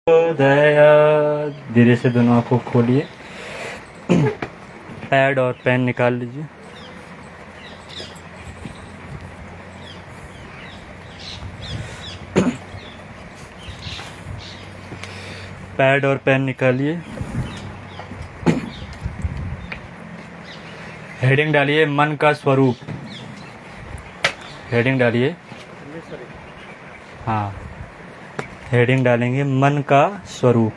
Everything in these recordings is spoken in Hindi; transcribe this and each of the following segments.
दया। धीरे से दोनों आंखों को खोलिए। पैड और पेन निकाल लीजिए। पैड और पेन निकालिए। हेडिंग डालिए मन का स्वरूप। हेडिंग डालिए। हाँ, हेडिंग डालेंगे मन का स्वरूप।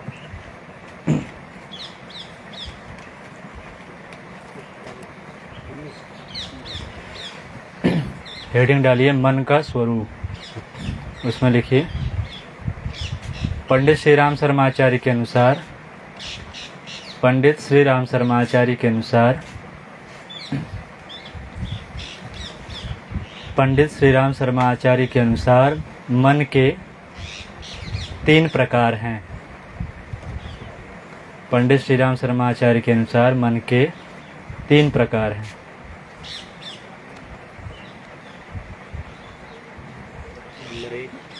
हेडिंग डालिए मन का स्वरूप। उसमें लिखिए पंडित श्री राम शर्माचार्य के अनुसार, पंडित श्री राम शर्माचार्य के अनुसार, पंडित श्री राम शर्माचार्य के अनुसार मन के 3 प्रकार हैं। पंडित श्री राम शर्माचार्य के अनुसार मन के 3 प्रकार हैं।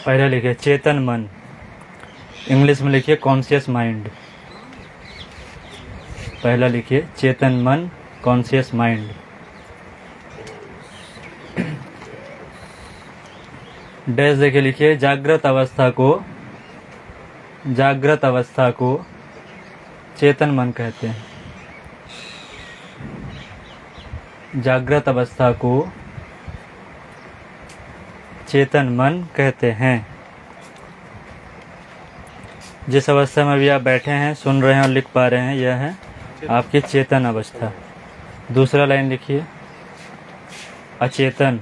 पहला लिखिए चेतन मन। इंग्लिश में लिखिए कॉन्शियस माइंड। पहला लिखिए चेतन मन, कॉन्शियस माइंड। डैश देके लिखिए जागृत अवस्था को चेतन मन कहते हैं। जागृत अवस्था को चेतन मन कहते हैं। जिस अवस्था में भी आप बैठे हैं, सुन रहे हैं और लिख पा रहे हैं, यह है आपकी चेतन अवस्था। दूसरा लाइन लिखिए अचेतन।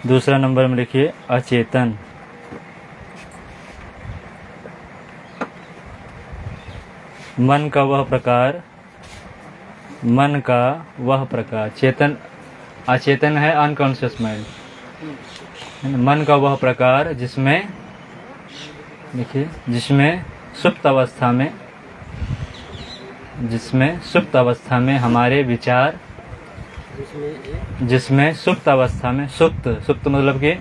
दूसरा नंबर में लिखिए अचेतन। मन का वह प्रकार, चेतन अचेतन है अनकॉन्शियस माइंड। मन का वह प्रकार जिसमें सुप्त अवस्था में हमारे विचार, जिसमें सुप्त अवस्था में, सुप्त मतलब कि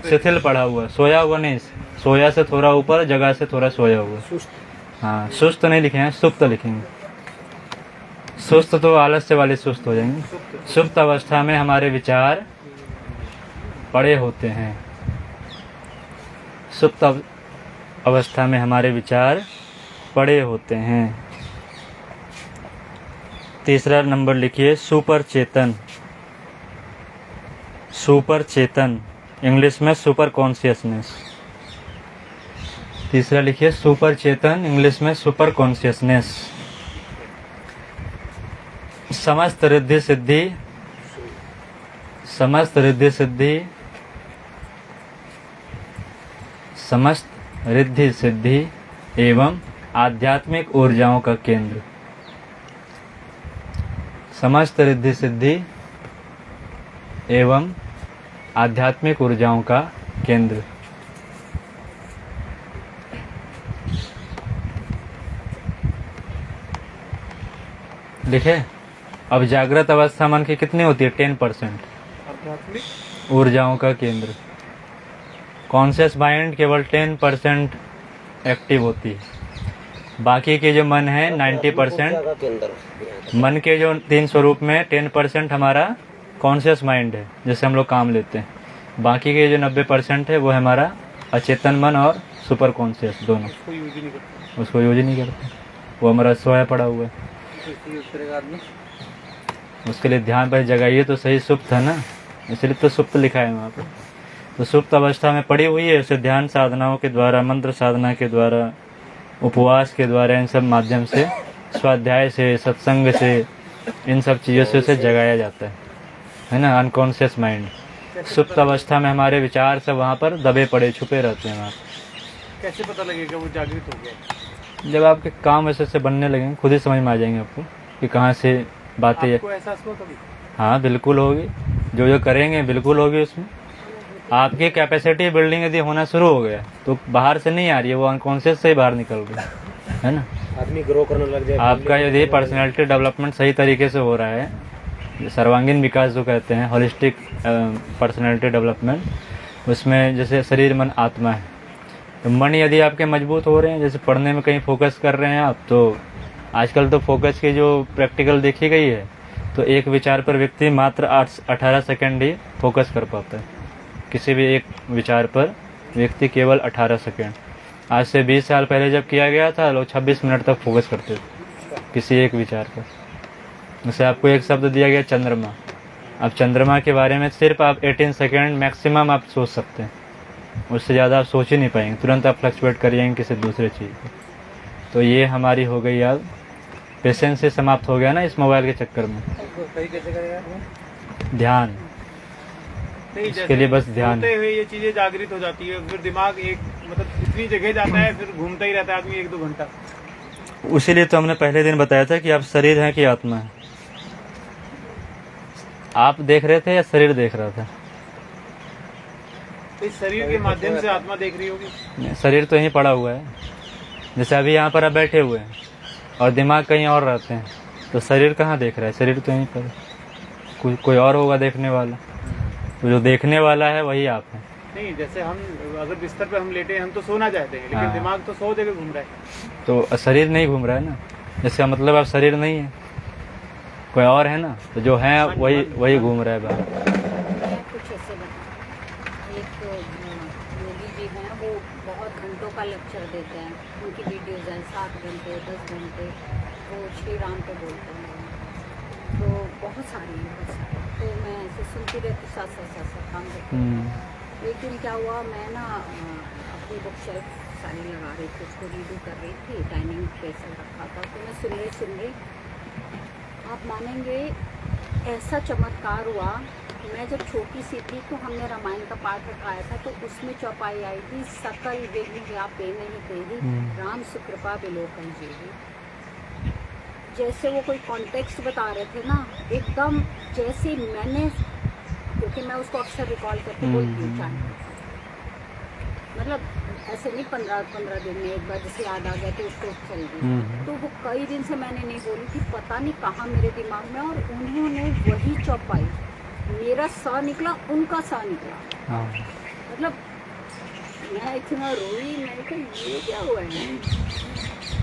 शिथिल पड़ा हुआ, सोया हुआ नहीं, सोया से थोड़ा ऊपर, जगह से थोड़ा सोया हुआ। हाँ, सुस्त नहीं लिखेंगे, सुप्त लिखेंगे। सुस्त तो आलस्य वाले सुस्त हो जाएंगे। सुप्त अवस्था में हमारे विचार पड़े होते हैं। सुप्त अवस्था में हमारे विचार पड़े होते हैं। तीसरा नंबर लिखिए सुपर चेतन। सुपर चेतन, इंग्लिश में सुपर कॉन्शियसनेस। तीसरा लिखिए सुपर चेतन, इंग्लिश में सुपर कॉन्शियसनेस। समस्त रिद्धि सिद्धि एवं आध्यात्मिक ऊर्जाओं का केंद्र। समस्त रिद्धि सिद्धि एवं आध्यात्मिक ऊर्जाओं का केंद्र। लिखे। अब जागृत अवस्था मन की कितनी होती है? 10%। आध्यात्मिक ऊर्जाओं का केंद्र। कॉन्शियस माइंड केवल 10% एक्टिव होती है। बाकी के जो मन है 90%, मन के जो 3 स्वरूप में 10% हमारा कॉन्शियस माइंड है, जिससे हम लोग काम लेते हैं। बाकी के जो 90% है वो है हमारा अचेतन मन और सुपर कॉन्शियस, दोनों। उसको यूज ही नहीं करते, वो हमारा सोया पड़ा हुआ है। उसके लिए ध्यान पर जगाइए तो सही। सुप्त है ना, इसलिए तो सुप्त लिखा है वहाँ पर। तो सुप्त अवस्था में पड़ी हुई है, उसे ध्यान साधनाओं के द्वारा, मंत्र साधना के द्वारा, उपवास के द्वारा, इन सब माध्यम से, स्वाध्याय से, सत्संग से, इन सब चीज़ों से उसे जगाया जाता है ना, अनकॉन्शियस माइंड। सुप्त अवस्था में हमारे विचार सब वहाँ पर दबे पड़े, छुपे रहते हैं वहाँ। कैसे पता लगेगा वो जागृत हो गया? जब आपके काम ऐसे बनने लगेंगे, खुद ही समझ में आ जाएंगे आपको कि कहाँ से बातें। आपको एहसास हुआ कभी? हाँ, बिल्कुल होगी। जो करेंगे बिल्कुल होगी। उसमें आपकी कैपेसिटी बिल्डिंग यदि होना शुरू हो गया तो बाहर से नहीं आ रही है, वो अनकॉन्शियस से ही बाहर निकल गया है ना। आदमी ग्रो करने लग जाए। आपका यदि पर्सनैलिटी डेवलपमेंट सही तरीके से हो रहा है, सर्वांगीण विकास जो कहते हैं, होलिस्टिक पर्सनैलिटी डेवलपमेंट, उसमें जैसे शरीर मन आत्मा है, तो मन यदि आपके मजबूत हो रहे हैं, जैसे पढ़ने में कहीं फोकस कर रहे हैं आप, तो आजकल तो फोकस की जो प्रैक्टिकल देखी गई है, तो एक विचार पर व्यक्ति मात्र 18 सेकंड ही फोकस कर पाता है। किसी भी एक विचार पर व्यक्ति केवल 18 सेकंड। आज से 20 साल पहले जब किया गया था, लोग 26 मिनट तक फोकस करते थे किसी एक विचार पर। जैसे आपको एक शब्द दिया गया चंद्रमा, अब चंद्रमा के बारे में सिर्फ आप 18 सेकंड मैक्सिमम आप सोच सकते हैं, उससे ज़्यादा आप सोच ही नहीं पाएंगे, तुरंत आप फ्लक्चुएट कर जाएंगे किसी दूसरे चीज़ पर। तो ये हमारी हो गई याद, पेशेंस से समाप्त हो गया ना इस मोबाइल के चक्कर में। सही कैसे करेगा? ध्यान, नहीं, इसके लिए बस ध्यान। होते हुए ये चीजें जागृत हो जाती है, फिर दिमाग एक मतलब इतनी जगह जाता है, फिर घूमता ही रहता है आदमी 1-2 घंटा। उसीलिए तो हमने पहले दिन बताया था कि आप शरीर हैं कि आत्मा है। आप देख रहे थे या शरीर देख रहा था? तो इस शरीर के माध्यम से आत्मा देख रही होगी। शरीर तो यहीं पड़ा हुआ है। जैसे अभी यहाँ पर आप बैठे हुए हैं और दिमाग कहीं और रहते हैं, तो शरीर कहाँ देख रहा है? शरीर तो यहीं पर है। कोई और होगा देखने वाला, तो जो देखने वाला है वही आप है। नहीं, जैसे हम अगर बिस्तर पे हम लेटे हैं, हम तो सोना चाहते हैं, लेकिन हाँ। दिमाग तो 100 जगह घूम रहा है। तो शरीर नहीं घूम रहा है ना, इसका मतलब आप शरीर नहीं है, कोई और है ना, तो जो है वही घूम रहा है बाहर। कुछ ऐसे बता, एक योगी जी हैं, वो बहुत घंटों का लेक्चर देते हैं, उनकी वीडियोज़ हैं 7 घंटे 10 घंटे, वो श्री राम पे बोलते हैं, तो बहुत सारी हैं। तो मैं ऐसे सुनती रहती, साथ काम करती हूँ। एक दिन क्या हुआ, मैं ना अपनी बुक शेल्फ सारी लगा रही थी, उसको रीडू कर रही थी, डाइनिंग टेबल रखा था, तो मैं सुन रही आप मानेंगे ऐसा चमत्कार हुआ। मैं जब छोटी सी थी तो हमने रामायण का पाठ रखाया था, तो उसमें चौपाई आई थी, सकल विघ्न व्यापे नहीं तेरी, राम सुकृपा बिलोकन जेही। जैसे वो कोई कॉन्टेक्स्ट बता रहे थे ना, एकदम जैसे मैंने, क्योंकि मैं उसको अक्सर रिकॉल करके बोलती हूँ, मतलब ऐसे नहीं 15 दिन में एक बार जैसे याद आ गया तो उसको चल गई। तो वो कई दिन से मैंने नहीं बोली थी, पता नहीं कहाँ मेरे दिमाग में, और उन्होंने वही चौपाई, मेरा सा निकला, उनका सा निकला। मतलब मैं इतना रोई, मैंने कहा ये क्या हुआ है।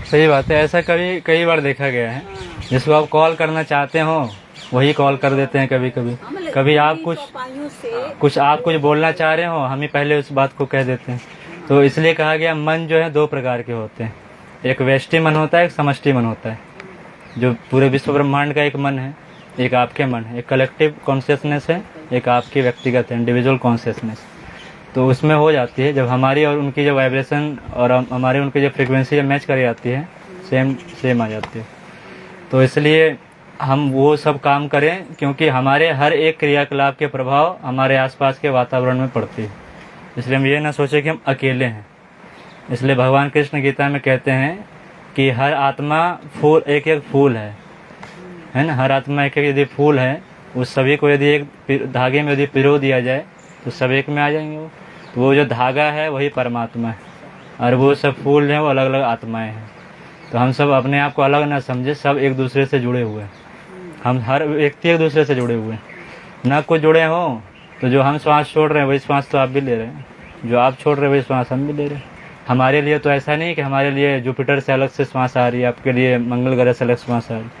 सही बात है, ऐसा कई बार देखा गया है। जिसको आप कॉल करना चाहते हो वही कॉल कर देते हैं। कभी आप कुछ आप कुछ बोलना चाह रहे हो, हम ही पहले उस बात को कह देते हैं। तो इसलिए कहा गया मन जो है 2 प्रकार के होते हैं, एक व्यष्टि मन होता है, एक समष्टि मन होता है। जो पूरे विश्व ब्रह्मांड का एक मन है, एक आपके मन है, एक कलेक्टिव कॉन्शियसनेस है, एक आपकी व्यक्तिगत है, इंडिविजुअल कॉन्शियसनेस। तो उसमें हो जाती है जब हमारी और उनकी जो वाइब्रेशन और हमारी उनकी जो फ्रीक्वेंसी मैच कर जाती है, सेम आ जाती है। तो इसलिए हम वो सब काम करें, क्योंकि हमारे हर एक क्रियाकलाप के प्रभाव हमारे आसपास के वातावरण में पड़ती है। इसलिए हम ये ना सोचें कि हम अकेले हैं। इसलिए भगवान कृष्ण गीता में कहते हैं कि हर आत्मा एक फूल है ना। हर आत्मा एक यदि फूल है, उस सभी को यदि एक धागे में यदि पिरो दिया जाए तो सब एक में आ जाएंगे। वो जो धागा है वही परमात्मा है, और वो सब फूल हैं वो अलग अलग आत्माएं हैं। तो हम सब अपने आप को अलग ना समझे, सब एक दूसरे से जुड़े हुए हैं। हम हर व्यक्ति एक दूसरे से जुड़े हुए हैं, ना कुछ जुड़े हों तो जो हम श्वास छोड़ रहे हैं वही श्वास तो आप भी ले रहे हैं, जो आप छोड़ रहे हैं वही श्वास हम भी ले रहे हैं। हमारे लिए तो ऐसा नहीं कि हमारे लिए जुपिटर से अलग से श्वास आ रही है, आपके लिए मंगल ग्रह से अलग श्वास आ रही है।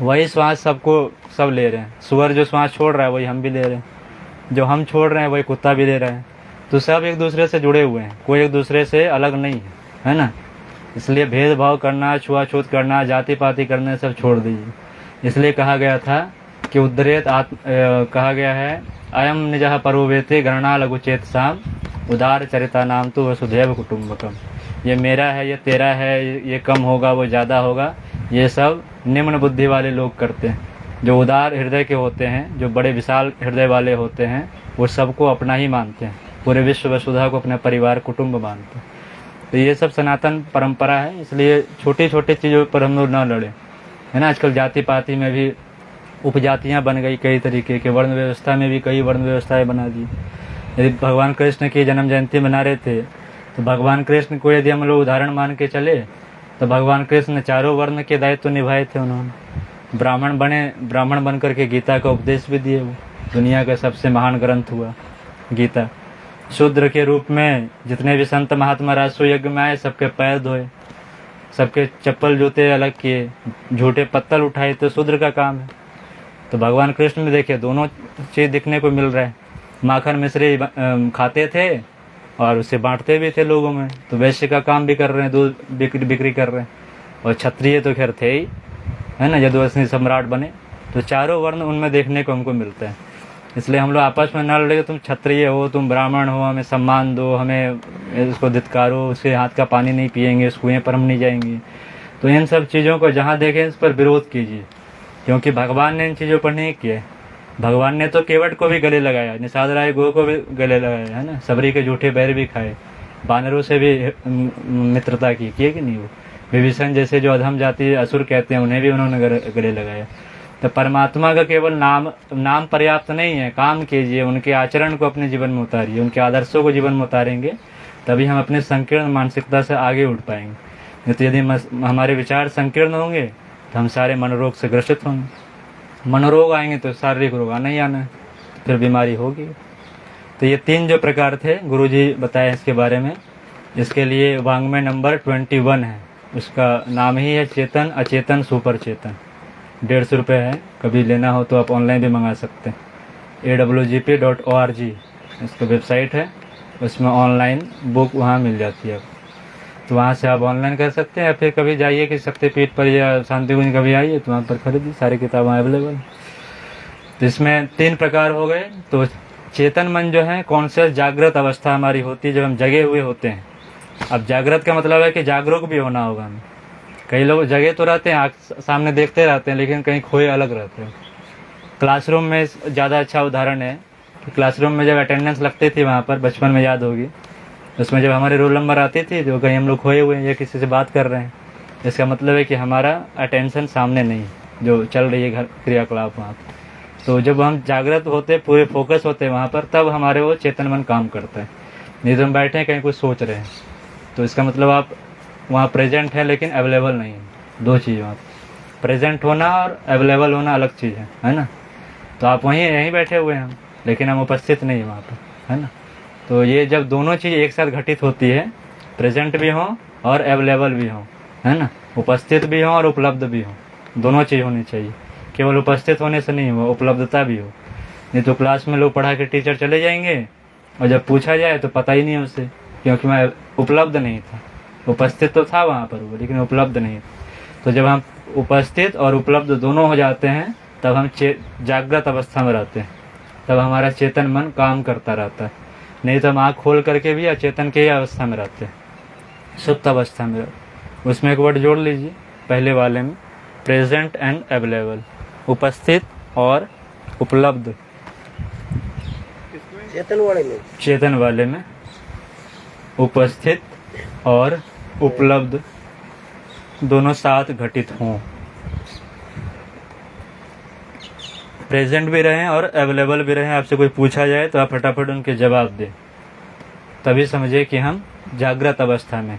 वही श्वास सबको सब ले रहे हैं। सुअर जो श्वास छोड़ रहा है वही हम भी ले रहे हैं, जो हम छोड़ रहे हैं वही कुत्ता भी ले रहा है। तो सब एक दूसरे से जुड़े हुए हैं, कोई एक दूसरे से अलग नहीं है ना। इसलिए भेदभाव करना, छुआछूत करना, जाति पाति करना सब छोड़ दीजिए। इसलिए कहा गया था कि उद्धरेत कहा गया है, अयम निजः परोवेते गणना लघु चेत साम उदार चरिता नाम तो वसुधैव कुटुम्बकम। ये मेरा है, ये तेरा है, ये कम होगा, वो ज़्यादा होगा, ये सब निम्न बुद्धि वाले लोग करते हैं। जो उदार हृदय के होते हैं, जो बड़े विशाल हृदय वाले होते हैं, वो सबको अपना ही मानते हैं, पूरे विश्व वसुधा को अपना परिवार कुटुंब मानते हैं। तो ये सब सनातन परंपरा है। इसलिए छोटी छोटी चीज़ों पर हम लोग ना लड़ें, है ना। आजकल जाति पाति में भी उपजातियाँ बन गई, कई तरीके के वर्ण व्यवस्था में भी कई वर्ण व्यवस्थाएं बना दी। यदि भगवान कृष्ण की जन्म जयंती मना रहे थे तो भगवान कृष्ण को यदि हम लोग उदाहरण मान के चले तो भगवान कृष्ण चारों वर्ण के दायित्व निभाए थे। उन्होंने ब्राह्मण बन करके गीता का उपदेश भी दिए। वो दुनिया का सबसे महान ग्रंथ हुआ गीता। शूद्र के रूप में जितने भी संत महात्मा राजसू यज्ञ में आए सबके पैर धोए, सबके चप्पल जूते अलग किए, झूठे पत्तल उठाए, तो शूद्र का काम है। तो भगवान कृष्ण में देखिए दोनों चीज़ दिखने को मिल रहा है। माखन मिश्री खाते थे और उसे बांटते भी थे लोगों में, तो वैश्य का काम भी कर रहे हैं, दूध बिक्री कर रहे हैं। और क्षत्रिय तो खैर थे ही, है ना, यदुवंशी सम्राट बने। तो चारों वर्ण उनमें देखने को हमको मिलता है। इसलिए हम लोग आपस में न लड़े, तुम क्षत्रिय हो, तुम ब्राह्मण हो, हमें सम्मान दो, हमें इसको धिक्कारो, उसके हाथ का पानी नहीं पिएंगे, उस कुएं पर हम नहीं जाएंगे। तो इन सब चीज़ों को जहाँ देखें इस पर विरोध कीजिए, क्योंकि भगवान ने इन चीज़ों पर नहीं किया है। भगवान ने तो केवट को भी गले लगाया, निषाद राय गो को भी गले लगाया, है ना, सबरी के झूठे बैर भी खाए, बानरों से भी मित्रता की कि नहीं। वो विभीषण जैसे जो अधम जाति असुर कहते हैं उन्हें भी उन्होंने गले लगाया। तो परमात्मा का केवल नाम पर्याप्त नहीं है, काम कीजिए, उनके आचरण को अपने जीवन में उतारिए, उनके आदर्शों को जीवन में उतारेंगे तभी हम अपने संकीर्ण मानसिकता से आगे उठ पाएंगे। नहीं तो यदि हमारे विचार संकीर्ण होंगे तो हम सारे मनोरोग से ग्रसित होंगे। मनोरोग आएंगे तो शारीरिक रोग आना ही आना है, फिर बीमारी होगी। तो ये 3 जो प्रकार थे गुरुजी बताए इसके बारे में। इसके लिए वांग्मय नंबर 21 है, उसका नाम ही है चेतन अचेतन सुपर चेतन। 150 रुपये है, कभी लेना हो तो आप ऑनलाइन भी मंगा सकते हैं। awgp.org इसका वेबसाइट है, उसमें ऑनलाइन बुक वहाँ मिल जाती है, तो वहाँ से आप ऑनलाइन कर सकते हैं, या फिर कभी जाइए कि शक्तिपीठ पर या शांति कुंज कभी आइए तो वहाँ पर खरीदिए, सारी किताबें अवेलेबल। तो इसमें 3 प्रकार हो गए। तो चेतन मन जो है कॉन्शियस जागृत अवस्था हमारी होती है, जब हम जगे हुए होते हैं। अब जागृत का मतलब है कि जागरूक भी होना होगा हमें। कई लोग जगे तो रहते हैं, आँख सामने देखते रहते हैं, लेकिन कहीं खोए अलग रहते हैं। क्लासरूम में ज़्यादा अच्छा उदाहरण है कि क्लासरूम में जब अटेंडेंस लगती थी वहाँ पर, बचपन में याद होगी, उसमें जब हमारे रोल नंबर आती थी तो कहीं हम लोग खोए हुए हैं या किसी से बात कर रहे हैं, इसका मतलब है कि हमारा अटेंशन सामने नहीं, जो चल रही है घर क्रियाकलाप वहाँ पर। तो जब हम जागृत होते, पूरे फोकस होते हैं वहाँ पर, तब हमारे वो चेतन मन काम करता है। नहीं तो हम बैठे हैं कहीं कुछ सोच रहे हैं, तो इसका मतलब आप वहाँ प्रेजेंट है लेकिन अवेलेबल नहीं है। 2 चीज़ वहाँ प्रेजेंट होना और अवेलेबल होना अलग चीज़ है ना। तो आप यहीं बैठे हुए हैं लेकिन हम उपस्थित नहीं है वहाँ पर, है ना। तो ये जब दोनों चीज़ एक साथ घटित होती है, प्रेजेंट भी हो और अवेलेबल भी हो, है ना, उपस्थित भी हो और उपलब्ध भी हो, दोनों चीज़ होनी चाहिए। केवल उपस्थित होने से नहीं हो, उपलब्धता भी हो। नहीं तो क्लास में लोग पढ़ा के टीचर चले जाएंगे और जब पूछा जाए तो पता ही नहीं है उससे, क्योंकि मैं उपलब्ध नहीं था। उपस्थित तो था वहाँ पर वो, लेकिन उपलब्ध नहीं था। तो जब हम उपस्थित और उपलब्ध दोनों हो जाते हैं तब हम जागृत अवस्था में रहते हैं, तब हमारा चेतन मन काम करता रहता है। नहीं तो हम आँख खोल करके भी अचेतन के ही अवस्था में रहते हैं, सुप्त अवस्था में। उसमें एक वर्ड जोड़ लीजिए पहले वाले में, प्रेजेंट एंड अवेलेबल, उपस्थित और उपलब्ध। चेतन वाले में उपस्थित और उपलब्ध दोनों साथ घटित हों, प्रेजेंट भी रहें और अवेलेबल भी रहें। आपसे कोई पूछा जाए तो आप फटाफट उनके जवाब दें, तभी समझे कि हम जागृत अवस्था में।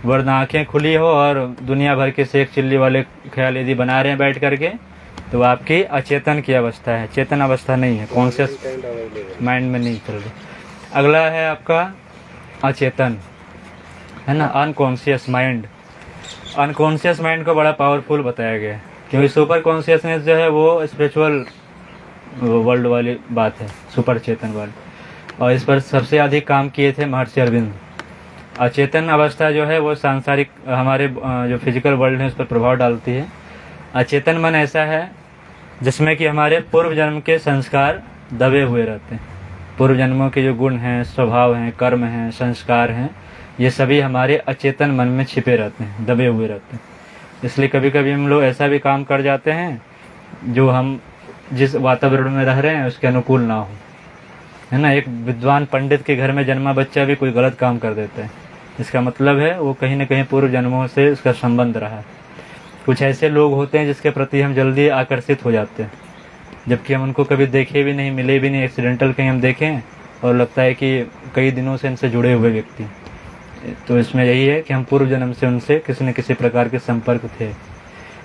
वरना आंखें खुली हो और दुनिया भर के सेक चिल्ली वाले ख्याल यदि बना रहे हैं बैठ करके, तो आपकी अचेतन की अवस्था है, चेतन अवस्था नहीं है, कॉन्शियस माइंड में नहीं चल रही। अगला है आपका अचेतन, है ना, अनकॉन्शियस माइंड। अनकॉन्शियस माइंड को बड़ा पावरफुल बताया गया है, क्योंकि सुपर कॉन्शियसनेस जो है वो स्पिरिचुअल वर्ल्ड वाली बात है, सुपर चेतन वाली, और इस पर सबसे अधिक काम किए थे महर्षि अरविंद। अचेतन अवस्था जो है वो सांसारिक हमारे जो फिजिकल वर्ल्ड है उस पर प्रभाव डालती है। अचेतन मन ऐसा है जिसमें कि हमारे पूर्व जन्म के संस्कार दबे हुए रहते हैं। पूर्व जन्मों के जो गुण हैं, स्वभाव हैं, कर्म हैं, संस्कार हैं, ये सभी हमारे अचेतन मन में छिपे रहते हैं, दबे हुए रहते हैं। इसलिए कभी कभी हम लोग ऐसा भी काम कर जाते हैं जो हम जिस वातावरण में रह रहे हैं उसके अनुकूल ना हो, है ना। एक विद्वान पंडित के घर में जन्मा बच्चा भी कोई गलत काम कर देता है, इसका मतलब है वो कहीं न कहीं पूर्व जन्मों से उसका संबंध रहा है। कुछ ऐसे लोग होते हैं जिसके प्रति हम जल्दी आकर्षित हो जाते हैं, जबकि हम उनको कभी देखे भी नहीं, मिले भी नहीं, एक्सीडेंटल कहीं हम देखें और लगता है कि कई दिनों से इनसे जुड़े हुए व्यक्ति। तो इसमें यही है कि हम पूर्व जन्म से उनसे किसी न किसी प्रकार के संपर्क थे।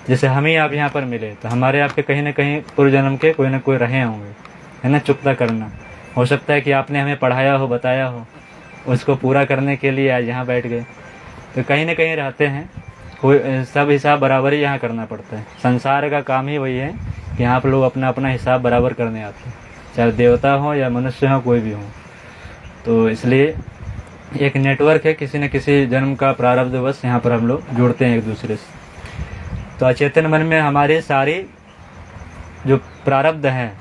जैसे हम ही आप यहाँ पर मिले तो हमारे आपके कहीं ना कहीं पूर्व जन्म के कोई ना कोई रहे होंगे, है ना, चुकता करना। हो सकता है कि आपने हमें पढ़ाया हो, बताया हो, उसको पूरा करने के लिए आज यहाँ बैठ गए। तो कहीं ना कहीं रहते हैं, कोई सब हिसाब बराबर ही यहाँ करना पड़ता है। संसार का काम ही वही है कि आप लोग अपना अपना हिसाब बराबर करने आते हैं, चाहे देवता हो या मनुष्य हो, कोई भी हो। तो इसलिए एक नेटवर्क है, किसी न किसी जन्म का प्रारब्धवश यहाँ पर हम लोग जुड़ते हैं एक दूसरे से। तो अचेतन मन में हमारी सारी जो प्रारब्ध हैं,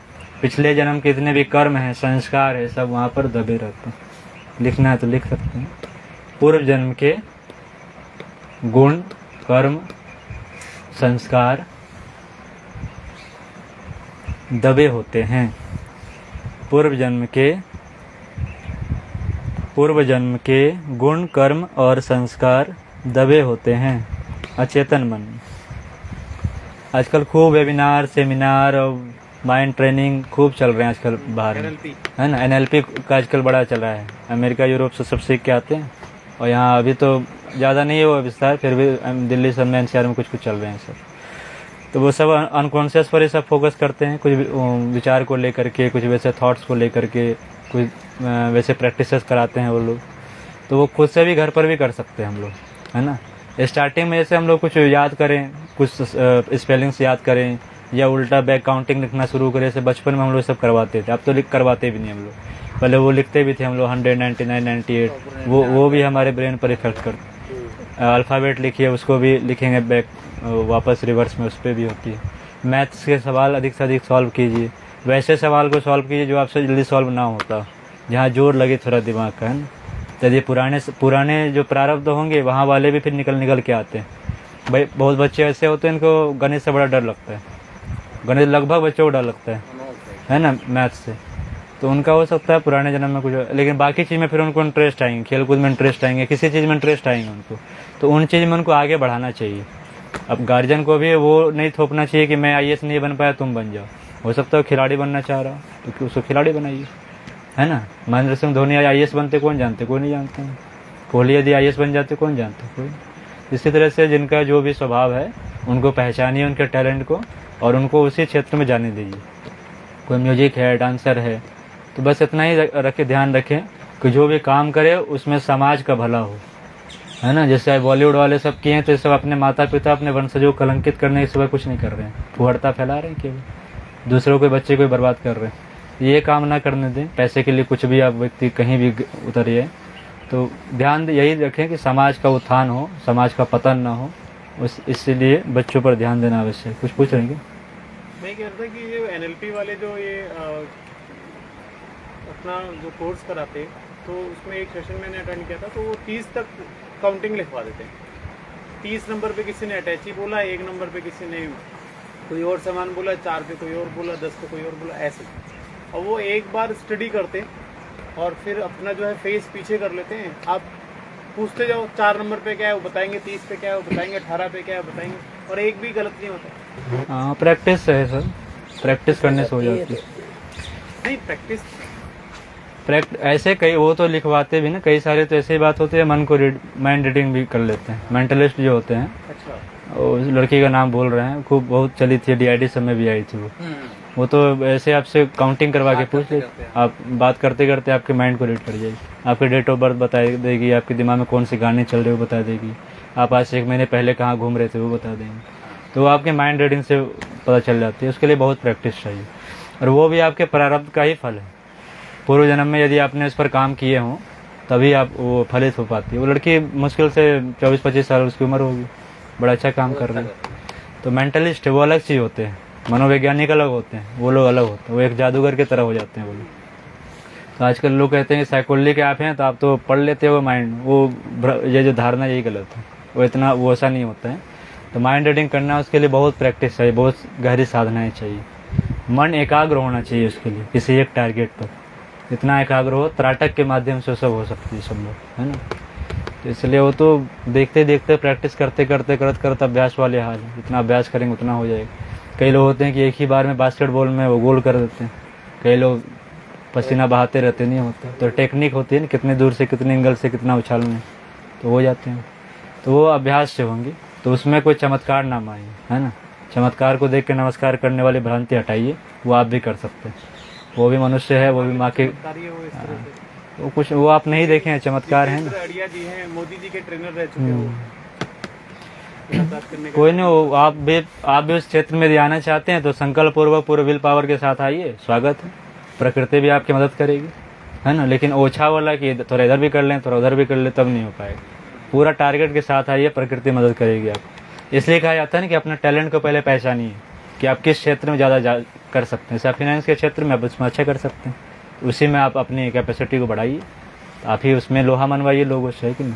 पिछले जन्म के जितने भी कर्म हैं, संस्कार है, सब वहाँ पर दबे रहते हैं। लिखना है तो लिख सकते हैं। पूर्व जन्म के गुण, कर्म, संस्कार दबे होते हैं। पूर्व जन्म के गुण, कर्म और संस्कार दबे होते हैं अचेतन मन में। आजकल खूब वेबिनार, सेमिनार और माइंड ट्रेनिंग खूब चल रहे हैं आजकल बाहर में, NLP है ना। NLP का आजकल बड़ा चल रहा है। अमेरिका, यूरोप से सब सीख के आते हैं, और यहाँ अभी तो ज़्यादा नहीं है वो विस्तार, फिर भी दिल्ली सब में, NCR में कुछ कुछ चल रहे हैं सब। तो वो सब अनकॉन्शियस पर ही सब फोकस करते हैं, कुछ विचार को लेकर के, कुछ वैसे थॉट्स को लेकर के, कुछ वैसे प्रैक्टिसेस कराते हैं वो लोग। तो वो खुद से भी घर पर भी कर सकते हैं हम लोग, है ना। स्टार्टिंग में जैसे हम लोग कुछ याद करें, कुछ स्पेलिंग्स याद करें, या उल्टा बैक काउंटिंग लिखना शुरू करें, जैसे बचपन में हम लोग सब करवाते थे। अब तो करवाते भी नहीं हम लोग, पहले वो लिखते भी थे हम लोग 100, 99, 98, वो भी हमारे ब्रेन पर इफेक्ट करते। अल्फ़ाबेट लिखिए, उसको भी लिखेंगे बैक वापस रिवर्स में, उस पर भी होती है। मैथ्स के सवाल अधिक से अधिक सॉल्व कीजिए, वैसे सवाल को सॉल्व कीजिए जो आपसे जल्दी सॉल्व ना होता, जहाँ जोर लगे थोड़ा दिमाग का, है ना। यदि पुराने जो प्रारब्ध होंगे वहाँ वाले भी फिर निकल के आते हैं। भाई बहुत बच्चे ऐसे होते हैं, इनको गणित से बड़ा डर लगता है, गणित लगभग बच्चों को डर लगता है ना, मैथ्स से। तो उनका हो सकता है पुराने जन्म में कुछ, लेकिन बाकी चीज़ में फिर उनको इंटरेस्ट आएंगे, खेलकूद में इंटरेस्ट आएंगे, किसी चीज़ में इंटरेस्ट आएंगे उनको, तो उन चीज़ में उनको आगे बढ़ाना चाहिए। अब गार्जियन को भी वो नहीं थोपना चाहिए कि मैं IAS नहीं बन पाया, तुम बन जाओ। हो सकता है खिलाड़ी बनना चाह रहा हो तो उसको खिलाड़ी बनाइए, है ना। महेंद्र सिंह धोनी IAS बनते कौन जानते, कोई नहीं जानते हैं। कोहली यदि IAS बन जाते कौन जानते, कोई। इसी तरह से जिनका जो भी स्वभाव है उनको पहचानिए, उनके टैलेंट को, और उनको उसी क्षेत्र में जाने दीजिए। कोई म्यूजिक है, डांसर है, तो बस इतना ही ध्यान रखें कि जो भी काम करे उसमें समाज का भला हो, है ना। जैसे बॉलीवुड वाले सब किए हैं, तो ये सब अपने माता पिता, अपने वंशजों को कलंकित करने के सिवा कुछ नहीं कर रहे हैं, फुहड़ता फैला रहे हैं, केवल दूसरों के बच्चे को बर्बाद कर रहे हैं। ये काम ना करने दें। पैसे के लिए कुछ भी आप व्यक्ति कहीं भी उतरिए, तो ध्यान यही रखें कि समाज का उत्थान हो, समाज का पतन ना हो, इसलिए बच्चों पर ध्यान देना आवश्यक। कुछ पूछ रहे हैं? मैं कह रहा था कि ये NLP वाले जो ये अपना जो कोर्स कराते, तो उसमें एक सेशन मैंने अटेंड किया था, तो वो 30 तक काउंटिंग लिखवा देते हैं। 30 नंबर पे किसी ने अटैची बोला, 1 नंबर पे किसी ने कोई और सामान बोला, 4 पे कोई और बोला, 10 पे कोई और बोला, ऐसे। और वो एक बार स्टडी करते और फिर अपना जो है फेस पीछे कर लेते हैं। आप पूछते जाओ 4 नंबर पे क्या है वो बताएंगे, 30 पे क्या है वो बताएंगे, 18 पे क्या है वो बताएंगे, और एक भी गलत नहीं होता। हाँ, प्रैक्टिस है सर, प्रैक्टिस करने से हो जाती है। नहीं, प्रैक्टिस ऐसे कई वो तो लिखवाते भी ना, कई सारे तो ऐसे ही बात होती है, मन को माइंड रीडिंग भी कर लेते हैं। मेंटलिस्ट जो होते हैं, अच्छा, उस लड़की का नाम बोल रहे हैं, खूब बहुत चली थी, DID समय भी आई थी वो तो ऐसे आपसे काउंटिंग करवा के पूछ ले, आप बात करते करते आपके माइंड को रीड कर जाएगी, आपके डेट ऑफ बर्थ बता देगी, आपके दिमाग में कौन से गाने चल रहे हो बता देगी, आप आज से 1 महीने पहले कहाँ घूम रहे थे वो बता देंगे। तो आपके माइंड रीडिंग से पता चल जाती है। उसके लिए बहुत प्रैक्टिस चाहिए, और वो भी आपके प्रारब्ध का ही फल है। पूर्व जन्म में यदि आपने इस पर काम किए हों तभी आप वो फलित हो पाती है। वो लड़की मुश्किल से 24-25 साल उसकी उम्र होगी, बड़ा अच्छा काम कर रही है। तो मेंटलिस्ट वो अलग चीज़ होते हैं, मनोवैज्ञानिक अलग होते हैं, वो लोग अलग होते हैं, वो एक जादूगर की तरह हो जाते हैं वो लोग। तो आजकल लोग कहते हैं कि साइकोलॉजी के आप हैं तो आप तो पढ़ लेते हो माइंड, वो ये जो धारणा यही गलत है, वो इतना वो ऐसा नहीं होता है। तो माइंड रीडिंग करना उसके लिए बहुत प्रैक्टिस चाहिए, बहुत गहरी साधनाएँ चाहिए, मन एकाग्र होना चाहिए उसके लिए, किसी एक टारगेट पर इतना एकाग्र हो, त्राटक के माध्यम से सब हो सकती है सब लोग, है ना। तो इसलिए वो तो देखते देखते प्रैक्टिस करते करते अभ्यास वाले हाल है, जितना अभ्यास करेंगे उतना हो जाएगा। कई लोग होते हैं कि एक ही बार में बास्केटबॉल में वो गोल कर देते हैं, कई लोग पसीना बहाते रहते, नहीं होता। तो टेक्निक होती है ना, कितने दूर से कितने एंगल से कितना उछालना, तो हो जाते हैं। तो वो अभ्यास से होंगे, तो उसमें कोई चमत्कार ना मानिए, है ना। चमत्कार को देख के नमस्कार करने वाली भ्रांति हटाइए, वो आप भी कर सकते हैं। वो भी मनुष्य है, वो भी माँ के चमत्कार ही है वो इस तरह से। वो कुछ वो आप नहीं देखे हैं, चमत्कार है ना। जितेंद्र अड़िया जी हैं, मोदी जी के ट्रेनर रह चुके हैं वो मुलाकात करने के कोई नहीं, वो आप भी उस क्षेत्र में आना चाहते हैं तो संकल्प पूर्वक पूरे विल पावर के साथ आइए, स्वागत है। प्रकृति भी आपकी मदद करेगी, है ना। लेकिन ओछा वाला कि थोड़ा इधर भी कर लें थोड़ा उधर भी कर लें, तब नहीं हो पाएगा। पूरा टारगेट के साथ आइए, प्रकृति मदद करेगी आपको। इसलिए कहा जाता है ना कि अपना टैलेंट को पहले पहचानिए कि आप किस क्षेत्र में ज़्यादा कर सकते हैं। जैसे फाइनेंस के क्षेत्र में आप उसमें अच्छा कर सकते हैं, उसी में आप अपनी कैपेसिटी को बढ़ाइए, आप ही उसमें लोहा मनवाइए लोगों से, है कि नहीं।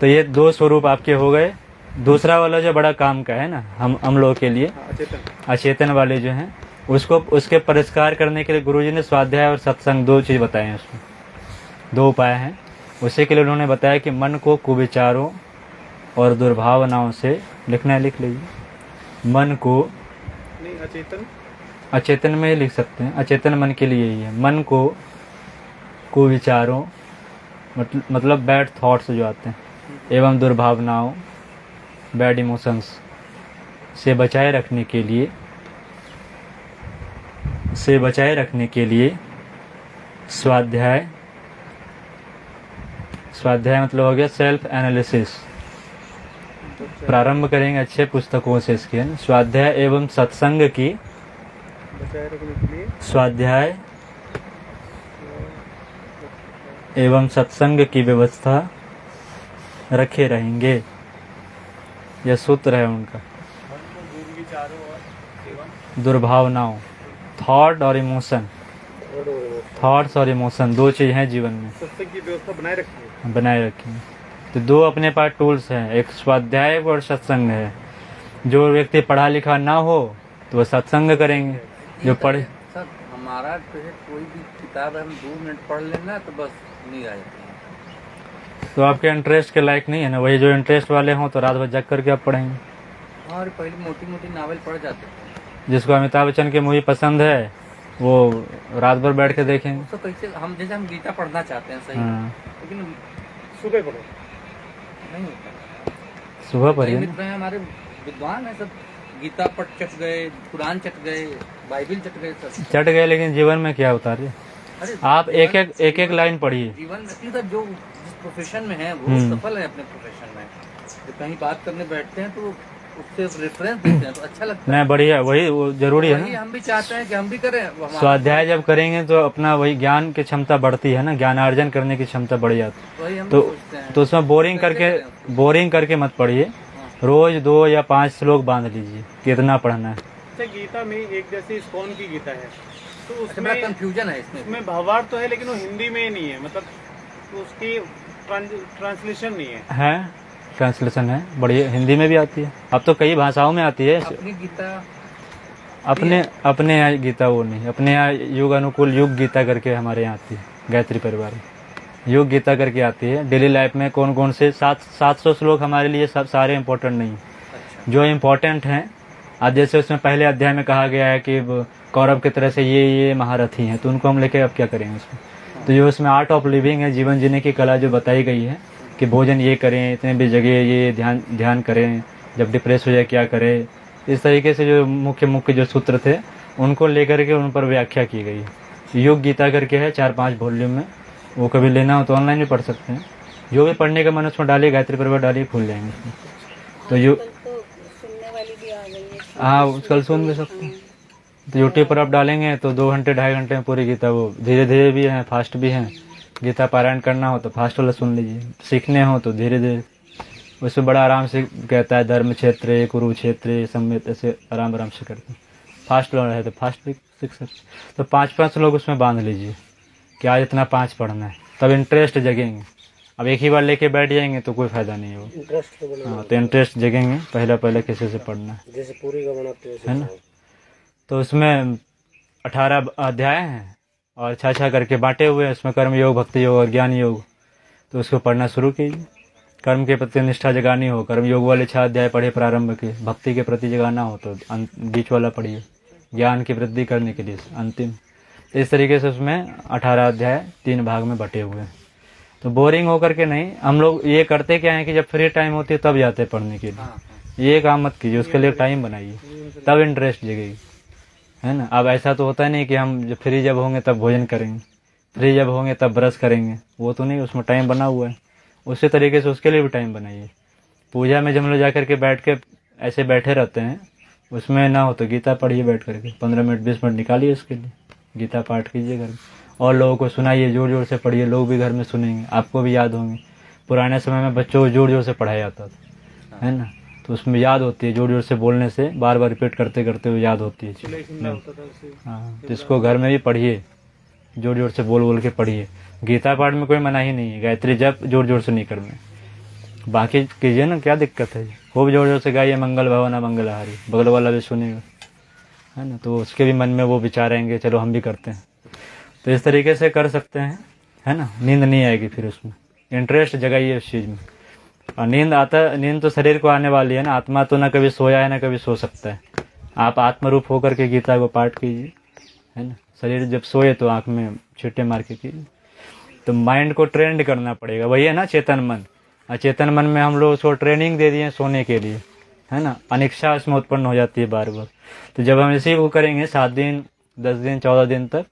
तो ये 2 स्वरूप आपके हो गए। दूसरा वाला जो बड़ा काम का है ना हम लोगों के लिए, अचेतन वाले जो हैं, उसके परिष्कार करने के लिए गुरुजी ने स्वाध्याय और सत्संग 2 चीज़ बताए हैं। उसमें 2 उपाय हैं। उसी के लिए उन्होंने बताया कि मन को कुविचारों और दुर्भावनाओं से, लिखना है लिख लीजिए, मन को नहीं, अचेतन में ही लिख सकते हैं, अचेतन मन के लिए ही है। मन को कुविचारों मतलब बैड थॉट्स जो आते हैं एवं दुर्भावनाओं बैड इमोशंस से बचाए रखने के लिए स्वाध्याय मतलब हो गया सेल्फ एनालिसिस। प्रारंभ करेंगे अच्छे पुस्तकों से इसके, है ना। स्वाध्याय एवं सत्संग की, बचाए रखने के लिए स्वाध्याय एवं सत्संग की व्यवस्था रखे रहेंगे, यह सूत्र है उनका। दुर्भावनाओं, थॉट्स और इमोशन 2 चीज हैं जीवन में, सत्संग की व्यवस्था बनाए रखेंगे। तो 2 अपने पास टूल्स हैं, एक स्वाध्याय और सत्संग है। जो व्यक्ति पढ़ा लिखा ना हो तो वह सत्संग करेंगे, जो पढ़े। सर हमारा तो है, कोई भी किताब हम 2 मिनट पढ़ लेना तो बस नहीं आ जाती। तो आपके इंटरेस्ट के लायक नहीं है ना, वही जो इंटरेस्ट वाले हों तो रात भर जग करके आप पढ़ेंगे। और पहले मोटी मोटी नावल पढ़ जाते थे। जिसको अमिताभ बच्चन की मूवी पसंद है वो रात भर बैठ के देखेंगे। तो कैसे हम गीता पढ़ना चाहते हैं, सही, हाँ, लेकिन सुबह पढ़ो, नहीं होता। सुबह कई पढ़िए। मित्र हैं हमारे विद्वान है, सब गीता पढ़ चट गए, कुरान चट गए, बाइबिल चट गए, सब चट गए, लेकिन जीवन में क्या उतारे। अरे आप एक लाइन पढ़िए। जीवन में तो जो जिस प्रोफेशन में है वो सफल है अपने प्रोफेशन में, जब कहीं बात करने बैठते हैं तो उससे रेफरेंस देते हैं तो अच्छा लगता है। नहीं, बढ़िया, वही वो जरूरी है वही ना। हम भी चाहते हैं कि हम भी करें। स्वाध्याय जब करेंगे तो अपना वही ज्ञान की क्षमता बढ़ती है ना, ज्ञानार्जन करने की क्षमता बढ़ जाती वही हम है। सोचते हैं। तो उसमें बोरिंग करके मत पढ़िए। रोज 2 या 5 श्लोक बांध लीजिए, कितना पढ़ना है। अच्छा, गीता में एक जैसे इस्कॉन की गीता है तो अच्छा, बड़ा उसमें कंफ्यूजन है इसमें। भावार्थ तो है लेकिन वो हिंदी में नहीं है, मतलब तो उसकी ट्रांसलेशन नहीं है। ट्रांसलेशन है, बढ़िया, हिंदी में भी आती है, अब तो कई भाषाओं में आती है। अपनी गीता अपने यहाँ गीता वो नहीं, अपने यहाँ युग अनुकूल युग गीता करके हमारे यहाँ आती है, गायत्री परिवार में युग गीता करके आती है। डेली लाइफ में कौन कौन से 700 श्लोक हमारे लिए सब सारे इम्पोर्टेंट नहीं, अच्छा। जो इम्पोर्टेंट हैं। आज जैसे उसमें पहले अध्याय में कहा गया है कि कौरव की तरह से ये महारथी हैं, तो उनको हम लेके अब क्या करेंगे उसमें। तो जो उसमें आर्ट ऑफ लिविंग है, जीवन जीने की कला जो बताई गई है कि भोजन ये करें, इतने भी जगह ये ध्यान करें, जब डिप्रेस हो जाए क्या करें, इस तरीके से जो मुख्य जो सूत्र थे उनको लेकर के उन पर व्याख्या की गई है। योग गीता करके है 4-5 वॉल्यूम में, वो कभी लेना हो तो ऑनलाइन भी पढ़ सकते हैं। जो भी पढ़ने का मन उसमें डालिए, गायत्री परिवार डालिए, खुल जाएंगे उसमें। तो सुनने वाली भी आ गई है। हाँ, कल सुन भी सकते हैं। तो यूट्यूब पर आप डालेंगे तो 2 घंटे 2.5 घंटे में पूरी गीता, वो धीरे धीरे भी है, फास्ट भी है। गीता पारायण करना हो तो फास्ट वाला सुन लीजिए, सीखने हो तो धीरे धीरे। उसमें बड़ा आराम से कहता है, धर्म क्षेत्र कुरुक्षेत्र समेत, ऐसे आराम से करते हैं। फास्ट वाला है तो फास्ट भी सीख सकते। तो 5-5 लोग उसमें बांध लीजिए कि आज इतना 5 पढ़ना है, तब इंटरेस्ट जगेंगे। अब एक ही बार लेके बैठ जाएंगे तो कोई फायदा नहीं है वो। हाँ, तो इंटरेस्ट जगेंगे, पहला किसी से पढ़ना है, जैसे पूरी का बनाते है ना। तो उसमें 18 अध्याय हैं और 6 करके बांटे हुए हैं। उसमें कर्म योग, भक्ति योग और ज्ञान योग। तो उसको पढ़ना शुरू कीजिए। कर्म के प्रति निष्ठा जगानी हो, कर्म योग वाले 6 अध्याय पढ़े प्रारंभ के। भक्ति के प्रति जगाना हो तो बीच वाला पढ़िए। ज्ञान की वृद्धि करने के लिए अंतिम। इस तरीके से उसमें 18 अध्याय 3 भाग में बटे हुए हैं। तो बोरिंग होकर के नहीं, हम लोग ये करते क्या है कि जब फ्री टाइम होती है तब जाते हैं पढ़ने के लिए। ये काम मत कीजिए, उसके लिए टाइम बनाइए, तब इंटरेस्ट जगेगी, है ना। अब ऐसा तो होता नहीं कि हम जब फ्री जब होंगे तब भोजन करेंगे, फ्री जब होंगे तब ब्रश करेंगे, वो तो नहीं, उसमें टाइम बना हुआ है। उसी तरीके से उसके लिए भी टाइम बनाइए। पूजा में जब हम लोग जा कर के बैठ के ऐसे बैठे रहते हैं, उसमें ना हो तो गीता पढ़िए बैठ करके, 15 मिनट 20 मिनट निकालिए उसके लिए, गीता पाठ कीजिए घर में और लोगों को सुनाइए, जोर जोर से पढ़िए, लोग भी घर में सुनेंगे, आपको भी याद होंगे। पुराने समय में बच्चों को जोर जोर से पढ़ाया जाता था, है ना, तो उसमें याद होती है, जोर जोर से बोलने से, बार बार रिपीट करते करते हुए याद होती है चीज़। हाँ, तो इसको घर में भी पढ़िए, जोर जोर से बोल बोल के पढ़िए। गीता पाठ में कोई मनाही नहीं है, गायत्री जप जोर जोर से नहीं करना, बाकी कीजिए ना, क्या दिक्कत है। खूब जोर जोर से गाइए मंगल भवना मंगलहारी, बगल वाला भी सुनेगा, है ना, तो उसके भी मन में वो विचार आएंगे, चलो हम भी करते हैं। तो इस तरीके से कर सकते हैं, है ना। नींद नहीं आएगी, फिर उसमें इंटरेस्ट जगाइए उस चीज़ में। और नींद तो शरीर को आने वाली है ना, आत्मा तो ना कभी सोया है ना कभी सो सकता है। आप आत्मरूप होकर के गीता को पाठ कीजिए, है ना। शरीर जब सोए तो आँख में छींटे मार के कीजिए। तो माइंड को ट्रेंड करना पड़ेगा, वही है ना चेतन मन। अचेतन मन में हम लोग उसको ट्रेनिंग दे दिए सोने के लिए, है ना, अनिच्छा उसमें उत्पन्न हो जाती है बार बार। तो जब हम इसी को करेंगे 7 दिन 10 दिन 14 दिन तक,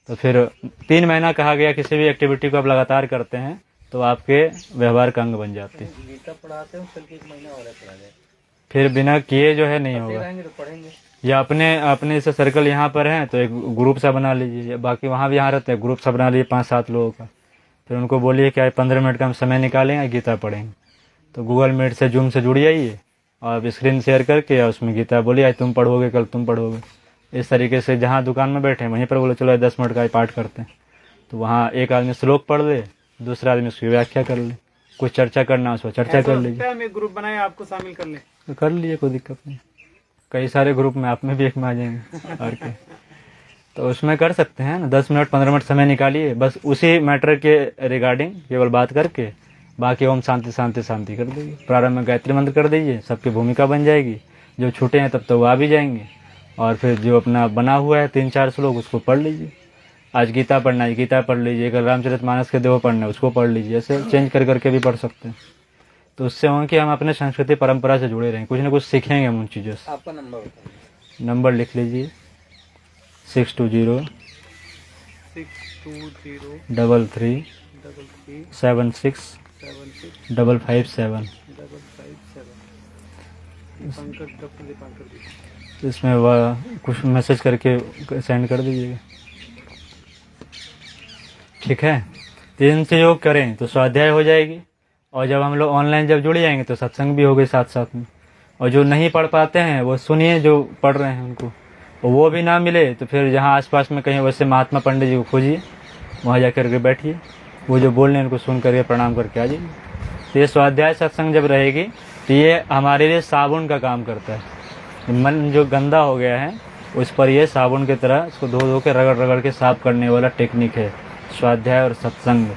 तो फिर 3 महीना कहा गया, किसी भी एक्टिविटी को आप लगातार करते हैं तो आपके व्यवहार का अंग बन जाते हैं। गीता पढ़ाते हैं, चल के 1 महीना और पढ़ा जाए, फिर बिना किए जो है नहीं होगा। रहेंगे तो पढ़ेंगे। या अपने से सर्कल यहाँ पर है तो एक ग्रुप सा बना लीजिए, बाकी वहाँ भी यहाँ रहते हैं, ग्रुप सा बना लीजिए 5-7 लोगों का। फिर उनको बोलिए कि 15 मिनट का हम समय निकालेंगे, गीता पढ़ेंगे। तो गूगल मीट से जूम से जुड़ जाइए और स्क्रीन शेयर करके उसमें गीता बोलिए, आज तुम पढ़ोगे, कल तुम पढ़ोगे। इस तरीके से जहाँ दुकान में बैठे हैं वहीं पर बोले चलो 10 मिनट का पाठ करते हैं। तो वहाँ एक आदमी श्लोक पढ़ ले, दूसरा आदमी उसकी व्याख्या कर ले, कुछ चर्चा करना उसको चर्चा कर लीजिए। हम एक ग्रुप बनाए, आपको शामिल कर लें तो कर लीजिए, कोई दिक्कत नहीं। कई सारे ग्रुप में आप में भी एक में आ जाएंगे और क्या। तो उसमें कर सकते हैं ना, 10 मिनट 15 मिनट समय निकालिए, बस उसी मैटर के रिगार्डिंग केवल बात करके, बाकी ओम शांति शांति शांति कर दीजिए। प्रारंभ में गायत्री मंत्र कर दीजिए, सबकी भूमिका बन जाएगी। जो छूटे हैं तब तो वो आ भी जाएंगे। और फिर जो अपना बना हुआ है 3-4 श्लोक उसको पढ़ लीजिए। आज गीता पढ़ना है, गीता पढ़ लीजिए। कल रामचरितमानस के देव पढ़ना है, उसको पढ़ लीजिए। ऐसे चेंज कर करके भी पढ़ सकते हैं। तो उससे हों कि हम अपने संस्कृति परंपरा से जुड़े रहें, कुछ ना कुछ सीखेंगे हम उन चीज़ों से। आपका नंबर बताइए। नंबर लिख लीजिए 620 33 76 557। इसमें वह कुछ मैसेज करके सेंड कर दीजिएगा, ठीक है। 3 से योग करें तो स्वाध्याय हो जाएगी, और जब हम लोग ऑनलाइन जब जुड़ जाएंगे तो सत्संग भी हो गए साथ साथ में। और जो नहीं पढ़ पाते हैं वो सुनिए, जो पढ़ रहे हैं उनको, और वो भी ना मिले तो फिर जहाँ आसपास में कहीं वैसे महात्मा पंडित जी को खोजिए, वहाँ जा कर के बैठिए, वो जो बोल रहे हैं उनको सुन करके प्रणाम करके आ जाइए। तो ये स्वाध्याय सत्संग जब रहेगी तो ये हमारे लिए साबुन का काम करता है। मन जो गंदा हो गया है उस पर ये साबुन की तरह इसको धो धो के रगड़ रगड़ के साफ करने वाला टेक्निक है स्वाध्याय और सत्संग।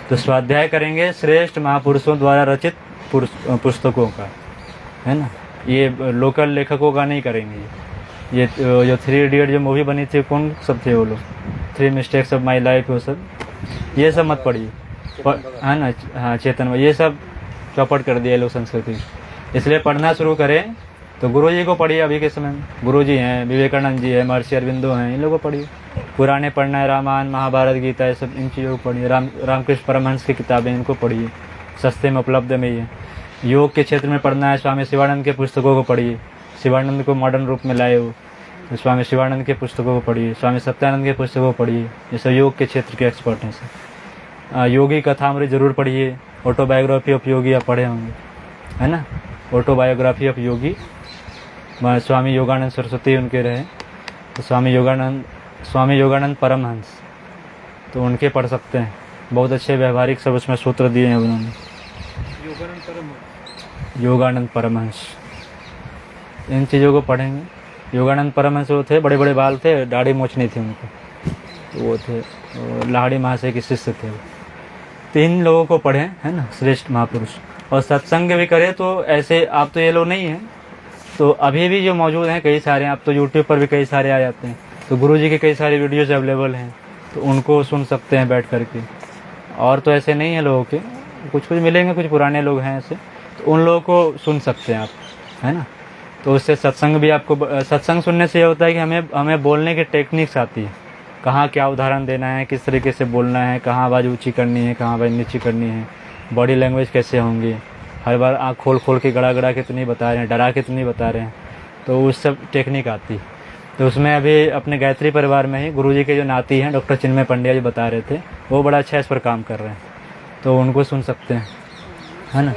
तो स्वाध्याय करेंगे श्रेष्ठ महापुरुषों द्वारा रचित पुस्तकों का, है ना। ये लोकल लेखकों का नहीं करेंगे। ये जो 3 इडियट जो मूवी बनी थी, कौन सब थे वो लोग, 3 मिस्टेक्स ऑफ माई लाइफ, वो सब, ये सब मत पढ़िए, है ना। हाँ, चेतन, ये सब चौपट कर दिया लोग संस्कृति। इसलिए पढ़ना शुरू करें तो गुरु जी को पढ़िए। अभी के समय में गुरु जी हैं, विवेकानंद जी हैं, महर्षि अरविंदो हैं, इन लोगों को पढ़िए। पुराने पढ़ना है, रामायण महाभारत गीता, ये सब, इन चीज़ों को पढ़िए। रामकृष्ण परमहंस की किताबें, इनको पढ़िए, सस्ते में उपलब्ध में ही है। योग के क्षेत्र में पढ़ना है, स्वामी शिवानंद के पुस्तकों को पढ़िए। शिवानंद को मॉडर्न रूप में लाए हो तो स्वामी शिवानंद के पुस्तकों को पढ़िए, स्वामी सत्यानंद के पुस्तकों को पढ़िए, ये सब योग के क्षेत्र के एक्सपर्ट हैं सर। योगी कथामृत जरूर पढ़िए। ऑटोबायोग्राफी ऑफ योगी आप पढ़े होंगे, है ना। ऑटोबायोग्राफी ऑफ योगी, स्वामी योगानंद सरस्वती उनके रहे, तो स्वामी योगानंद परमहंस, तो उनके पढ़ सकते हैं। बहुत अच्छे व्यवहारिक सब उसमें सूत्र दिए हैं उन्होंने। योगानंद परमहंस, इन चीज़ों को पढ़ेंगे। योगानंद परमहंस वो थे, बड़े बड़े बाल थे, दाढ़ी मूंछ नहीं थी उनको, तो वो थे लाहड़ी महाशय के शिष्य थे। 3 लोगों को पढ़ें, है ना, श्रेष्ठ महापुरुष। और सत्संग भी करें तो ऐसे, आप तो ये लोग नहीं हैं तो अभी भी जो मौजूद हैं कई सारे, आप तो यूट्यूब पर भी कई सारे आ जाते हैं, तो गुरु जी के कई सारे वीडियोज़ अवेलेबल हैं, तो उनको सुन सकते हैं बैठ करके। और तो ऐसे नहीं है लोगों के, कुछ मिलेंगे, कुछ पुराने लोग हैं ऐसे, तो उन लोगों को सुन सकते हैं आप, है ना। तो उससे सत्संग भी आपको सत्संग सुनने से ये होता है कि हमें हमें बोलने की टेक्निक्स आती है, कहाँ क्या उदाहरण देना है, किस तरीके से बोलना है, कहाँ आवाज़ ऊंची करनी है, कहाँ आवाज़ नीची करनी है, बॉडी लैंग्वेज कैसे होंगी, हर बार आँख खोल खोल के गड़ा गड़ा कितनी बता रहे हैं, डरा कितनी बता रहे हैं, तो उस सब टेक्निक आती है। तो उसमें अभी अपने गायत्री परिवार में ही गुरुजी के जो नाती हैं डॉक्टर चिन्मय पंड्या जी बता रहे थे, वो बड़ा अच्छा इस पर काम कर रहे हैं, तो उनको सुन सकते हैं, है ना।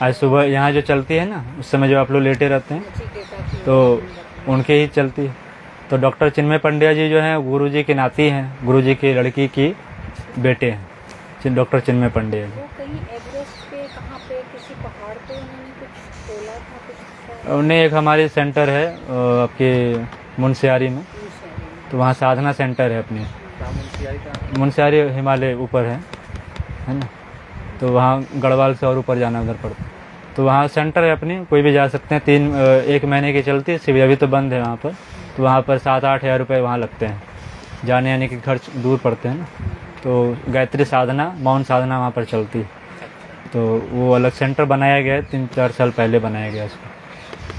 आज सुबह यहाँ जो चलती है ना, उस समय जो आप लोग लेटे रहते हैं तो उनके ही चलती है। तो डॉक्टर चिन्मय पंड्या जी जो हैं गुरुजी के नाती हैं, गुरुजी की लड़की की बेटे हैं डॉक्टर चिन्मय पंड्या जी। वो कहीं एवरेस्ट पे कहाँ पे किसी पहाड़ पे उन्होंने कुछ खोला था कुछ उन्हें एक हमारे सेंटर है आपके मुनस्यारी में, तो वहाँ साधना सेंटर है अपनी, मुनस्यारी हिमालय ऊपर है ना, तो वहाँ गढ़वाल से और ऊपर जाना उधर पड़ता, तो वहाँ सेंटर है अपनी, कोई भी जा सकते हैं। 1 महीने की चलती है, शिविर अभी तो बंद है वहाँ पर, तो वहाँ पर 7-8 हज़ार रुपये वहाँ लगते हैं, जाने आने के खर्च दूर पड़ते हैं ना। तो गायत्री साधना, मौन साधना वहाँ पर चलती है, तो वो अलग सेंटर बनाया गया है, 3-4 साल पहले बनाया गया उसको,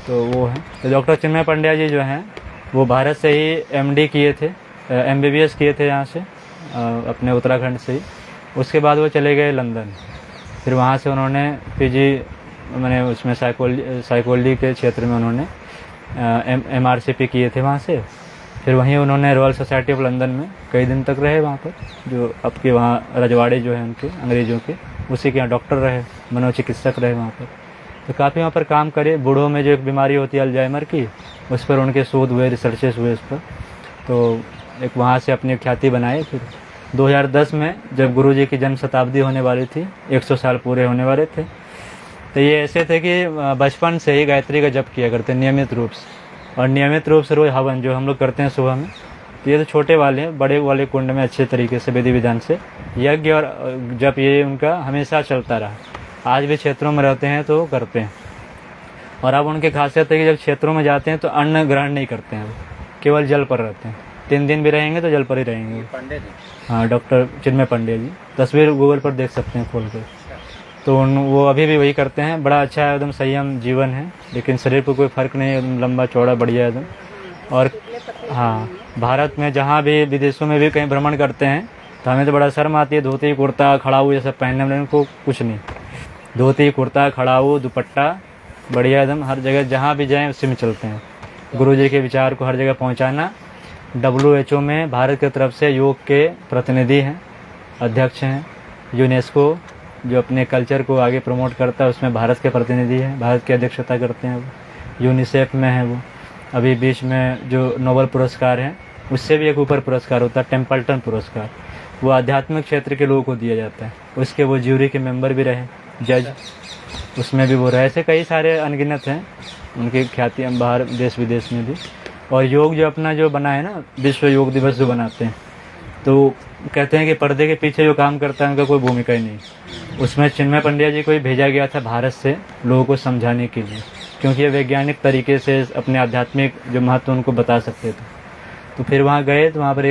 तो वो है। तो डॉक्टर चिन्मय पंड्या जी जो हैं वो भारत से ही MD किए थे, MBBS किए थे यहाँ से अपने उत्तराखंड से ही। उसके बाद वो चले गए लंदन, फिर वहाँ से उन्होंने PG मैंने उसमें साइकोलॉजी के क्षेत्र में उन्होंने MRCP किए थे वहाँ से। फिर वहीं उन्होंने रॉयल सोसाइटी ऑफ लंदन में कई दिन तक रहे वहाँ पर, जो अब के वहाँ रजवाड़े जो हैं उनके अंग्रेज़ों के, उसी के यहाँ डॉक्टर रहे, मनोचिकित्सक रहे वहाँ पर। तो काफ़ी वहाँ पर काम करे। बूढ़ों में जो एक बीमारी होती है अल्जाइमर की, उस पर उनके शोध हुए, रिसर्चेस हुए उस पर, तो एक वहाँ से अपनी ख्याति बनाए। फिर 2010 में जब गुरुजी की जन्म शताब्दी होने वाली थी, 100 साल पूरे होने वाले थे, तो ये ऐसे थे कि बचपन से ही गायत्री का जप किया करते नियमित रूप से, और नियमित रूप से रोज़ हवन जो हम लोग करते हैं सुबह में, तो ये तो छोटे वाले हैं, बड़े वाले कुंड में अच्छे तरीके से विधि विधान से यज्ञ और जप ये उनका हमेशा चलता रहा। आज भी क्षेत्रों में रहते हैं तो करते हैं। और अब उनकी खासियत है कि जब क्षेत्रों में जाते हैं तो अन्न ग्रहण नहीं करते हैं, केवल जल पर रहते हैं। 3 दिन भी रहेंगे तो जल पर ही रहेंगे। पंडित जी, हाँ, डॉक्टर चिन्मय पंड्या जी, तस्वीर गूगल पर देख सकते हैं खोल कर। तो वो अभी भी वही करते हैं। बड़ा अच्छा है, एकदम संयम जीवन है, लेकिन शरीर पर कोई फर्क नहीं है, एकदम लंबा चौड़ा बढ़िया एकदम। और हाँ, भारत में जहाँ भी विदेशों में भी कहीं भ्रमण करते हैं तो हमें तो बड़ा शर्म आती है, धोती कुर्ता खड़ाऊ ये सब पहनने में, उनको कुछ नहीं, धोती कुर्ता खड़ाऊ दुपट्टा बढ़िया एकदम, हर जगह जहाँ भी जाएं उसी में चलते हैं। गुरुजी के विचार को हर जगह पहुँचाना। WHO में भारत की तरफ से योग के प्रतिनिधि हैं, अध्यक्ष हैं। यूनेस्को जो अपने कल्चर को आगे प्रमोट करता है उसमें भारत के प्रतिनिधि हैं, भारत की अध्यक्षता करते हैं वो। यूनिसेफ में है वो। अभी बीच में जो नोबेल पुरस्कार हैं उससे भी एक ऊपर पुरस्कार होता है, टेम्पल्टन पुरस्कार, वो आध्यात्मिक क्षेत्र के लोगों को दिया जाता है। उसके वो ज्यूरी के मेंबर भी रहे, जज, उसमें भी वो रहे। ऐसे कई सारे अनगिनत हैं उनकी ख्याति बाहर देश विदेश में भी। और योग जो अपना जो बना है ना, विश्व योग दिवस जो बनाते हैं, तो कहते हैं कि पर्दे के पीछे जो काम करता है उनका कोई भूमिका ही नहीं। उसमें चिन्मय पंड्या जी को ही भेजा गया था भारत से लोगों को समझाने के लिए, क्योंकि ये वैज्ञानिक तरीके से अपने आध्यात्मिक जो महत्व उनको बता सकते थे। तो फिर वहाँ गए तो वहाँ पर